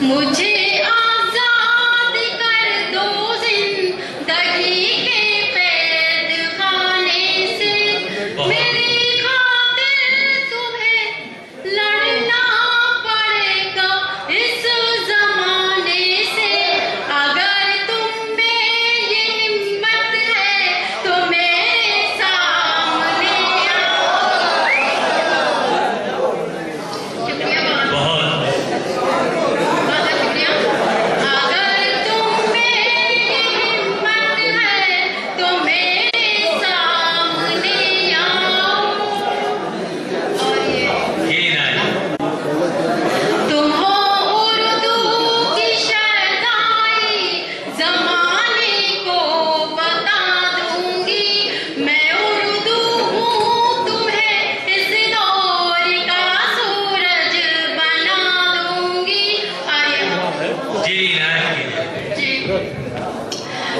मुझे आजाद कर दो जिंदगी के कैद खाने से, मेरी खातिर तुम्हें लड़ना पड़ेगा इस जमाने से। अगर तुम में ये हिम्मत है तो मेरे सामने आओ। शुक्रिया बहुत शुक्रिया। अगर तुम में ये हिम्मत है तो मेरे सामने आओ। और तुम हो उर्दू की शहनाई, जमाने को बता दूंगी मैं उर्दू हूँ, तुम्हें इस दौर का सूरज बना दूंगी।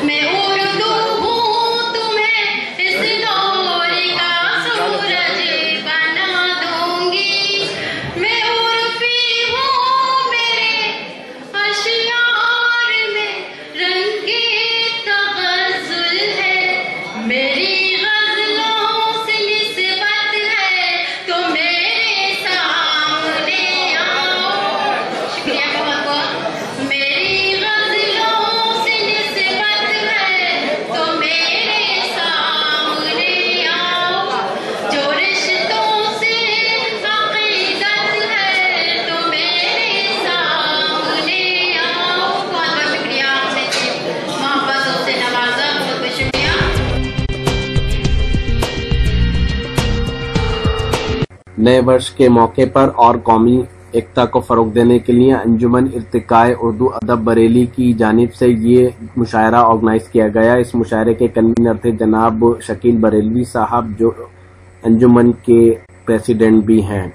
मैं उर्दू हूँ, तुम्हें इस दौर का सूरज बना दूंगी। मैं उर्फी हूँ, मेरे अशियार में रंगे तगज़ुल है, मेरी गज़लों से निस्बत है तो मेरे सामने आओ। शुक्रिया बहुत बहुत। मेरी गज़लों से निस्बत है तो मेरे सामने आओ। जो रिश्तों से अक़ीदत है तो मेरे सामने आओ। बहुत बहुत शुक्रिया, आपने मोहब्बतों से नवाजा, बहुत बहुत शुक्रिया। नए वर्ष के मौके पर और कौमी एकता को फरोग देने के लिए अंजुमन इर्तिकाए उर्दू अदब बरेली की जानिब से ये मुशायरा ऑर्गेनाइज किया गया। इस मुशायरे के कन्वीनर थे जनाब शकील बरेलवी साहब, जो अंजुमन के प्रेसिडेंट भी हैं।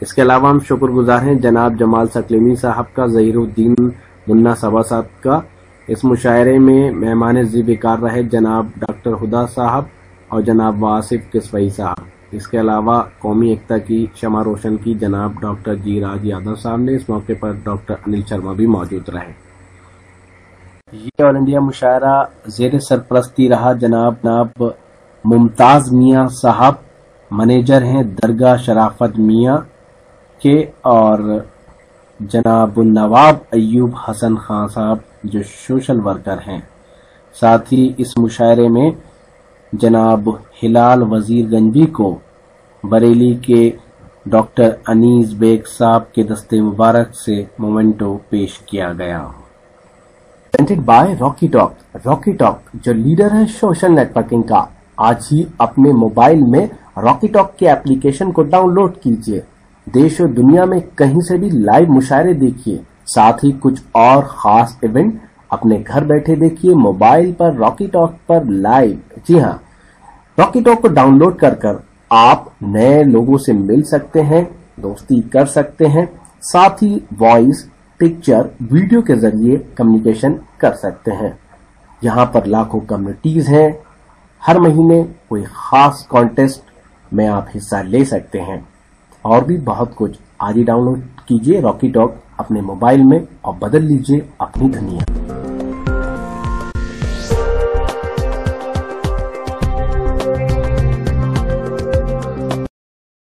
इसके अलावा हम शुक्रगुजार हैं जनाब जमाल सकलेनी साहब का, ज़हीरुद्दीन मुन्ना सभासाद का। इस मुशायरे में मेहमान ज़िक्र रहे जनाब डॉक्टर हुदा साहब और जनाब वासिफ किस्वई साहब। इसके अलावा कौमी एकता की शमा रोशन की जनाब डॉक्टर जी राज यादव साहब ने। इस मौके पर डॉक्टर अनिल शर्मा भी मौजूद रहे। ये ऑल इंडिया मुशायरा ज़ेर सरपरस्ती रहा जनाब मुमताज मियाँ साहब, मैनेजर हैं दरगाह शराफत मियाँ के, और जनाब नवाब अयूब हसन खान साहब जो सोशल वर्कर हैं। साथ ही इस मुशायरे में जनाब हिलाल वजीर गंजवी को बरेली के डॉक्टर अनीस बेग साहब के दस्ते मुबारक से मोमेंटो पेश किया गया। Presented by Rocky talk. Rocky talk जो लीडर है सोशल नेटवर्किंग का, आज ही अपने मोबाइल में रॉकी टॉक के एप्लीकेशन को डाउनलोड कीजिए। देश और दुनिया में कहीं से भी लाइव मुशायरे देखिए, साथ ही कुछ और खास इवेंट अपने घर बैठे देखिए मोबाइल पर रॉकी टॉक पर लाइव। जी हाँ, रॉकी टॉक को डाउनलोड कर आप नए लोगों से मिल सकते हैं, दोस्ती कर सकते हैं, साथ ही वॉइस, पिक्चर, वीडियो के जरिए कम्युनिकेशन कर सकते हैं। यहाँ पर लाखों कम्युनिटीज हैं। हर महीने कोई खास कॉन्टेस्ट में आप हिस्सा ले सकते हैं और भी बहुत कुछ। आज ही डाउनलोड कीजिए रॉकी टॉक अपने मोबाइल में और बदल लीजिए अपनी दुनिया।